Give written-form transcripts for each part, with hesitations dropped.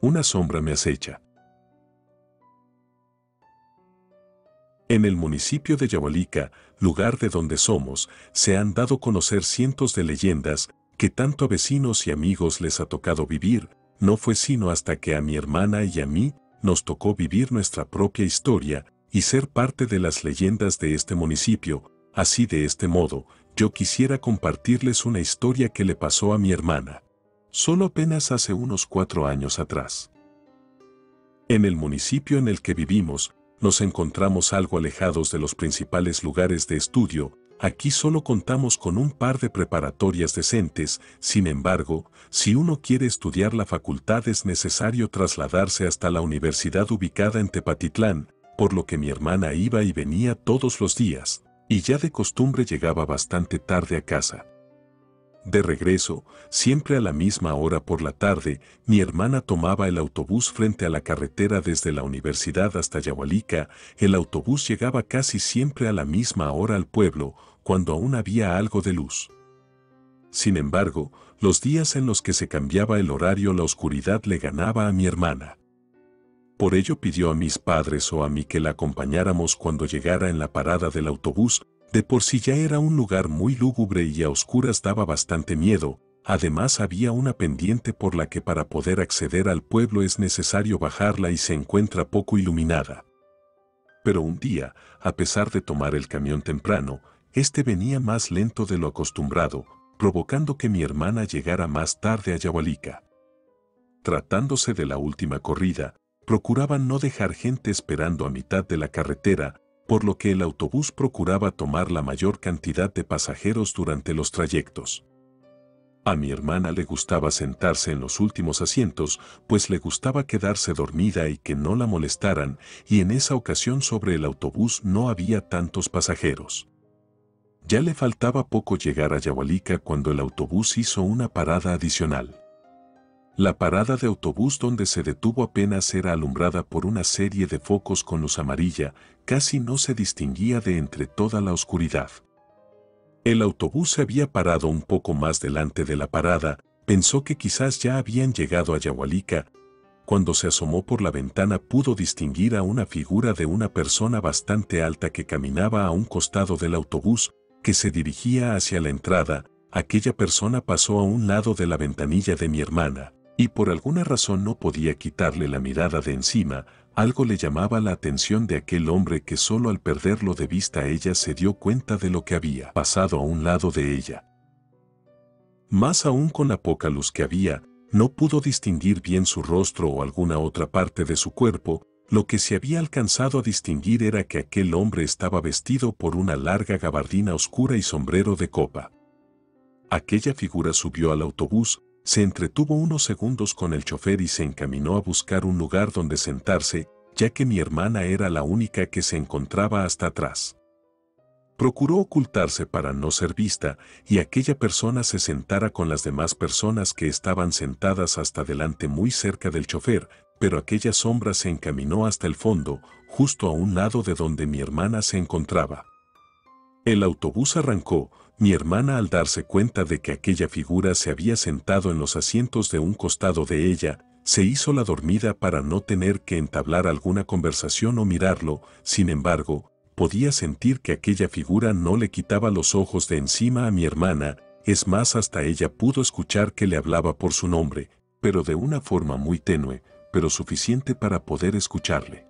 Una sombra me acecha. En el municipio de Yahualica, lugar de donde somos, se han dado a conocer cientos de leyendas que tanto a vecinos y amigos les ha tocado vivir. No fue sino hasta que a mi hermana y a mí nos tocó vivir nuestra propia historia y ser parte de las leyendas de este municipio. Así de este modo, yo quisiera compartirles una historia que le pasó a mi hermana. Solo apenas hace unos 4 años atrás. En el municipio en el que vivimos, nos encontramos algo alejados de los principales lugares de estudio. Aquí solo contamos con un par de preparatorias decentes. Sin embargo, si uno quiere estudiar la facultad es necesario trasladarse hasta la universidad ubicada en Tepatitlán, por lo que mi hermana iba y venía todos los días, y ya de costumbre llegaba bastante tarde a casa. De regreso, siempre a la misma hora por la tarde, mi hermana tomaba el autobús frente a la carretera desde la universidad hasta Yahualica. El autobús llegaba casi siempre a la misma hora al pueblo, cuando aún había algo de luz. Sin embargo, los días en los que se cambiaba el horario la oscuridad le ganaba a mi hermana. Por ello pidió a mis padres o a mí que la acompañáramos cuando llegara en la parada del autobús. De por sí ya era un lugar muy lúgubre y a oscuras daba bastante miedo. Además había una pendiente por la que para poder acceder al pueblo es necesario bajarla y se encuentra poco iluminada. Pero un día, a pesar de tomar el camión temprano, este venía más lento de lo acostumbrado, provocando que mi hermana llegara más tarde a Yahualica. Tratándose de la última corrida, procuraban no dejar gente esperando a mitad de la carretera, por lo que el autobús procuraba tomar la mayor cantidad de pasajeros durante los trayectos. A mi hermana le gustaba sentarse en los últimos asientos, pues le gustaba quedarse dormida y que no la molestaran, y en esa ocasión sobre el autobús no había tantos pasajeros. Ya le faltaba poco llegar a Yahualica cuando el autobús hizo una parada adicional. La parada de autobús donde se detuvo apenas era alumbrada por una serie de focos con luz amarilla, casi no se distinguía de entre toda la oscuridad. El autobús se había parado un poco más delante de la parada, pensó que quizás ya habían llegado a Yahualica. Cuando se asomó por la ventana pudo distinguir a una figura de una persona bastante alta que caminaba a un costado del autobús, que se dirigía hacia la entrada. Aquella persona pasó a un lado de la ventanilla de mi hermana, y por alguna razón no podía quitarle la mirada de encima. Algo le llamaba la atención de aquel hombre que solo al perderlo de vista ella se dio cuenta de lo que había pasado a un lado de ella. Más aún con la poca luz que había, no pudo distinguir bien su rostro o alguna otra parte de su cuerpo. Lo que se había alcanzado a distinguir era que aquel hombre estaba vestido por una larga gabardina oscura y sombrero de copa. Aquella figura subió al autobús, se entretuvo unos segundos con el chofer y se encaminó a buscar un lugar donde sentarse, ya que mi hermana era la única que se encontraba hasta atrás. Procuró ocultarse para no ser vista y aquella persona se sentara con las demás personas que estaban sentadas hasta delante muy cerca del chofer, pero aquella sombra se encaminó hasta el fondo, justo a un lado de donde mi hermana se encontraba. El autobús arrancó. Mi hermana, al darse cuenta de que aquella figura se había sentado en los asientos de un costado de ella, se hizo la dormida para no tener que entablar alguna conversación o mirarlo. Sin embargo, podía sentir que aquella figura no le quitaba los ojos de encima a mi hermana. Es más, hasta ella pudo escuchar que le hablaba por su nombre, pero de una forma muy tenue, pero suficiente para poder escucharle.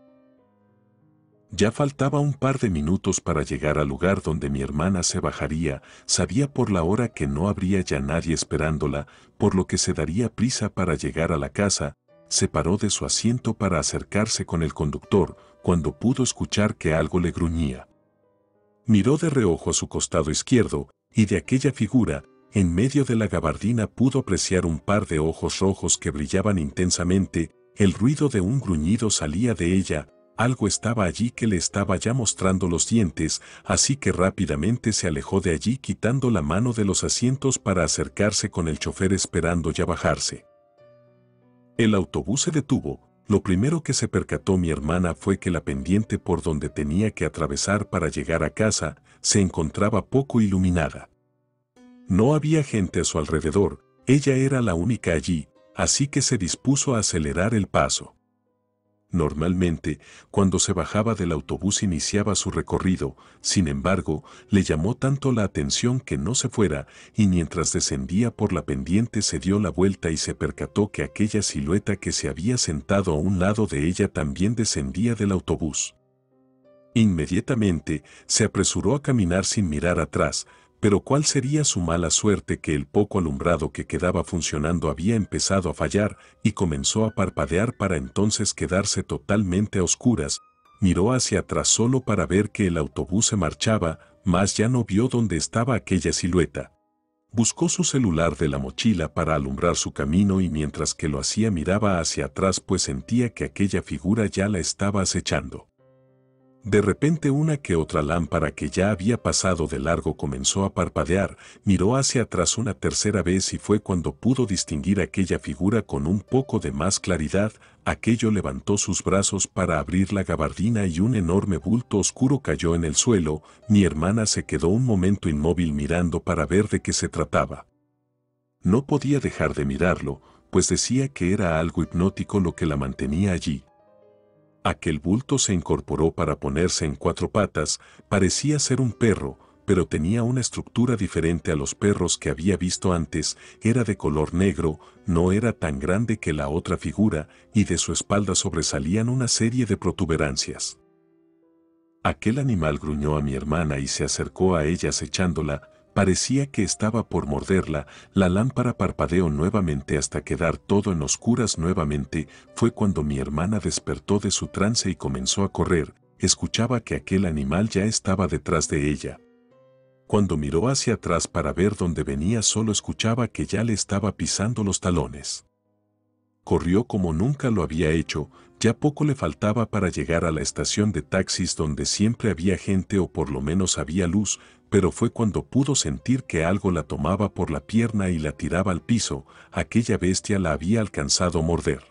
Ya faltaba un par de minutos para llegar al lugar donde mi hermana se bajaría. Sabía por la hora que no habría ya nadie esperándola, por lo que se daría prisa para llegar a la casa. Se paró de su asiento para acercarse con el conductor, cuando pudo escuchar que algo le gruñía. Miró de reojo a su costado izquierdo, y de aquella figura, en medio de la gabardina pudo apreciar un par de ojos rojos que brillaban intensamente. El ruido de un gruñido salía de ella. Algo estaba allí que le estaba ya mostrando los dientes, así que rápidamente se alejó de allí quitando la mano de los asientos para acercarse con el chofer esperando ya bajarse. El autobús se detuvo. Lo primero que se percató mi hermana fue que la pendiente por donde tenía que atravesar para llegar a casa se encontraba poco iluminada. No había gente a su alrededor, ella era la única allí. así que se dispuso a acelerar el paso. Normalmente, cuando se bajaba del autobús iniciaba su recorrido, sin embargo, le llamó tanto la atención que no se fuera, y mientras descendía por la pendiente se dio la vuelta y se percató que aquella silueta que se había sentado a un lado de ella también descendía del autobús. Inmediatamente, se apresuró a caminar sin mirar atrás, pero cuál sería su mala suerte que el poco alumbrado que quedaba funcionando había empezado a fallar y comenzó a parpadear para entonces quedarse totalmente a oscuras. Miró hacia atrás solo para ver que el autobús se marchaba, mas ya no vio dónde estaba aquella silueta. Buscó su celular de la mochila para alumbrar su camino y mientras que lo hacía miraba hacia atrás pues sentía que aquella figura ya la estaba acechando. De repente una que otra lámpara que ya había pasado de largo comenzó a parpadear, miró hacia atrás una tercera vez y fue cuando pudo distinguir aquella figura con un poco de más claridad. Aquello levantó sus brazos para abrir la gabardina y un enorme bulto oscuro cayó en el suelo. Mi hermana se quedó un momento inmóvil mirando para ver de qué se trataba. No podía dejar de mirarlo, pues decía que era algo hipnótico lo que la mantenía allí. Aquel bulto se incorporó para ponerse en cuatro patas, parecía ser un perro, pero tenía una estructura diferente a los perros que había visto antes, era de color negro, no era tan grande que la otra figura, y de su espalda sobresalían una serie de protuberancias. Aquel animal gruñó a mi hermana y se acercó a ella acechándola, parecía que estaba por morderla, la lámpara parpadeó nuevamente hasta quedar todo en oscuras nuevamente, fue cuando mi hermana despertó de su trance y comenzó a correr, escuchaba que aquel animal ya estaba detrás de ella. Cuando miró hacia atrás para ver dónde venía solo escuchaba que ya le estaba pisando los talones. Corrió como nunca lo había hecho, ya poco le faltaba para llegar a la estación de taxis donde siempre había gente o por lo menos había luz, pero fue cuando pudo sentir que algo la tomaba por la pierna y la tiraba al piso, aquella bestia la había alcanzado a morder.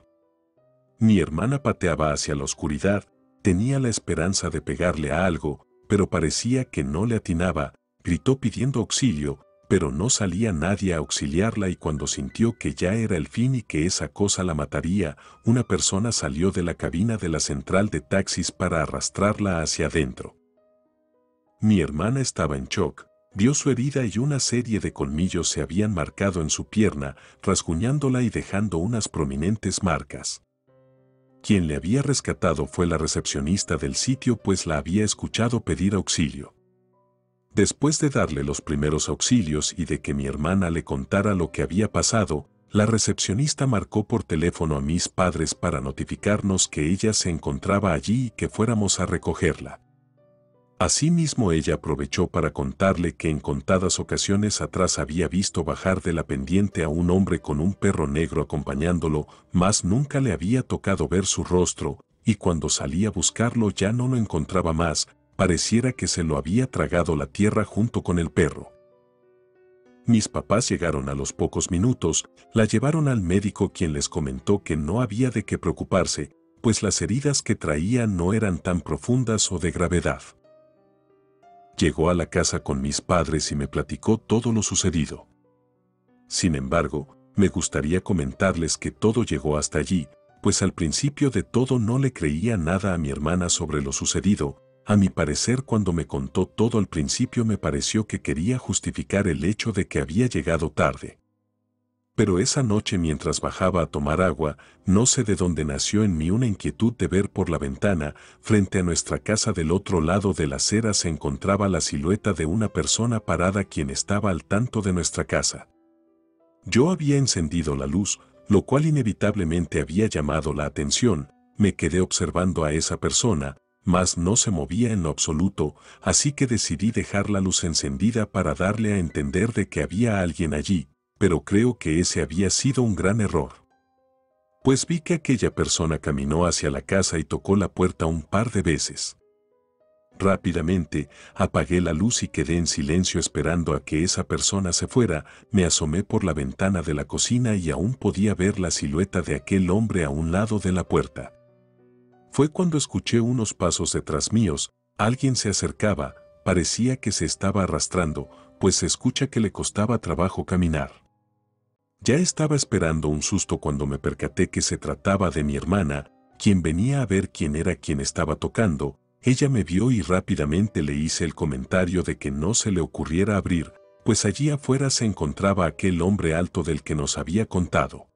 Mi hermana pateaba hacia la oscuridad, tenía la esperanza de pegarle a algo, pero parecía que no le atinaba, gritó pidiendo auxilio, pero no salía nadie a auxiliarla y cuando sintió que ya era el fin y que esa cosa la mataría, una persona salió de la cabina de la central de taxis para arrastrarla hacia adentro. Mi hermana estaba en shock, vio su herida y una serie de colmillos se habían marcado en su pierna, rasguñándola y dejando unas prominentes marcas. Quien le había rescatado fue la recepcionista del sitio pues la había escuchado pedir auxilio. Después de darle los primeros auxilios y de que mi hermana le contara lo que había pasado, la recepcionista marcó por teléfono a mis padres para notificarnos que ella se encontraba allí y que fuéramos a recogerla. Asimismo ella aprovechó para contarle que en contadas ocasiones atrás había visto bajar de la pendiente a un hombre con un perro negro acompañándolo, mas nunca le había tocado ver su rostro, y cuando salía a buscarlo ya no lo encontraba más, pareciera que se lo había tragado la tierra junto con el perro. Mis papás llegaron a los pocos minutos, la llevaron al médico quien les comentó que no había de qué preocuparse, pues las heridas que traía no eran tan profundas o de gravedad. Llegó a la casa con mis padres y me platicó todo lo sucedido. Sin embargo, me gustaría comentarles que todo llegó hasta allí, pues al principio de todo no le creía nada a mi hermana sobre lo sucedido. A mi parecer cuando me contó todo al principio me pareció que quería justificar el hecho de que había llegado tarde. Pero esa noche mientras bajaba a tomar agua, no sé de dónde nació en mí una inquietud de ver por la ventana, frente a nuestra casa del otro lado de la acera se encontraba la silueta de una persona parada quien estaba al tanto de nuestra casa. Yo había encendido la luz, lo cual inevitablemente había llamado la atención, me quedé observando a esa persona, mas no se movía en lo absoluto, así que decidí dejar la luz encendida para darle a entender de que había alguien allí, pero creo que ese había sido un gran error. Pues vi que aquella persona caminó hacia la casa y tocó la puerta un par de veces. Rápidamente, apagué la luz y quedé en silencio esperando a que esa persona se fuera, me asomé por la ventana de la cocina y aún podía ver la silueta de aquel hombre a un lado de la puerta. Fue cuando escuché unos pasos detrás míos, alguien se acercaba, parecía que se estaba arrastrando, pues se escucha que le costaba trabajo caminar. Ya estaba esperando un susto cuando me percaté que se trataba de mi hermana, quien venía a ver quién era quien estaba tocando. Ella me vio y rápidamente le hice el comentario de que no se le ocurriera abrir, pues allí afuera se encontraba aquel hombre alto del que nos había contado.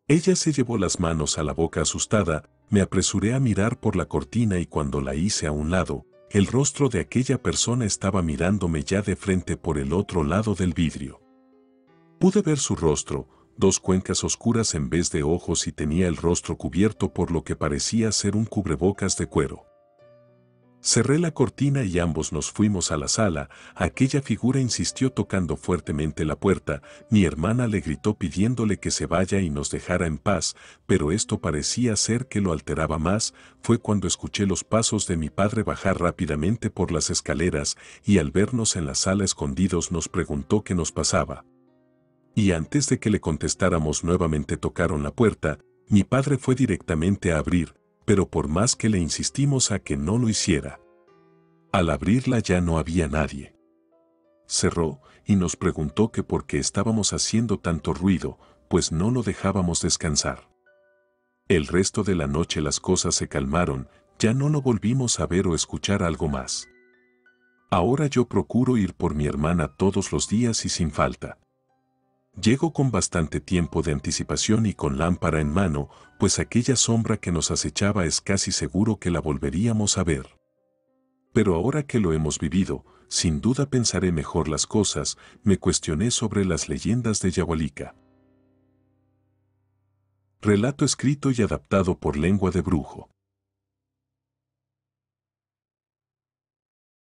Ella se llevó las manos a la boca asustada, me apresuré a mirar por la cortina y cuando la hice a un lado, el rostro de aquella persona estaba mirándome ya de frente por el otro lado del vidrio. Pude ver su rostro, dos cuencas oscuras en vez de ojos y tenía el rostro cubierto por lo que parecía ser un cubrebocas de cuero. Cerré la cortina y ambos nos fuimos a la sala. Aquella figura insistió tocando fuertemente la puerta. Mi hermana le gritó pidiéndole que se vaya y nos dejara en paz, pero esto parecía ser que lo alteraba más. Fue cuando escuché los pasos de mi padre bajar rápidamente por las escaleras y al vernos en la sala escondidos nos preguntó qué nos pasaba. Y antes de que le contestáramos nuevamente tocaron la puerta. Mi padre fue directamente a abrir, pero por más que le insistimos a que no lo hiciera. Al abrirla ya no había nadie. Cerró y nos preguntó que por qué estábamos haciendo tanto ruido, pues no lo dejábamos descansar. El resto de la noche las cosas se calmaron, ya no lo volvimos a ver o escuchar algo más. Ahora yo procuro ir por mi hermana todos los días y sin falta. Llego con bastante tiempo de anticipación y con lámpara en mano, pues aquella sombra que nos acechaba es casi seguro que la volveríamos a ver. Pero ahora que lo hemos vivido, sin duda pensaré mejor las cosas. Me cuestioné sobre las leyendas de Yahualica. Relato escrito y adaptado por Lengua de Brujo.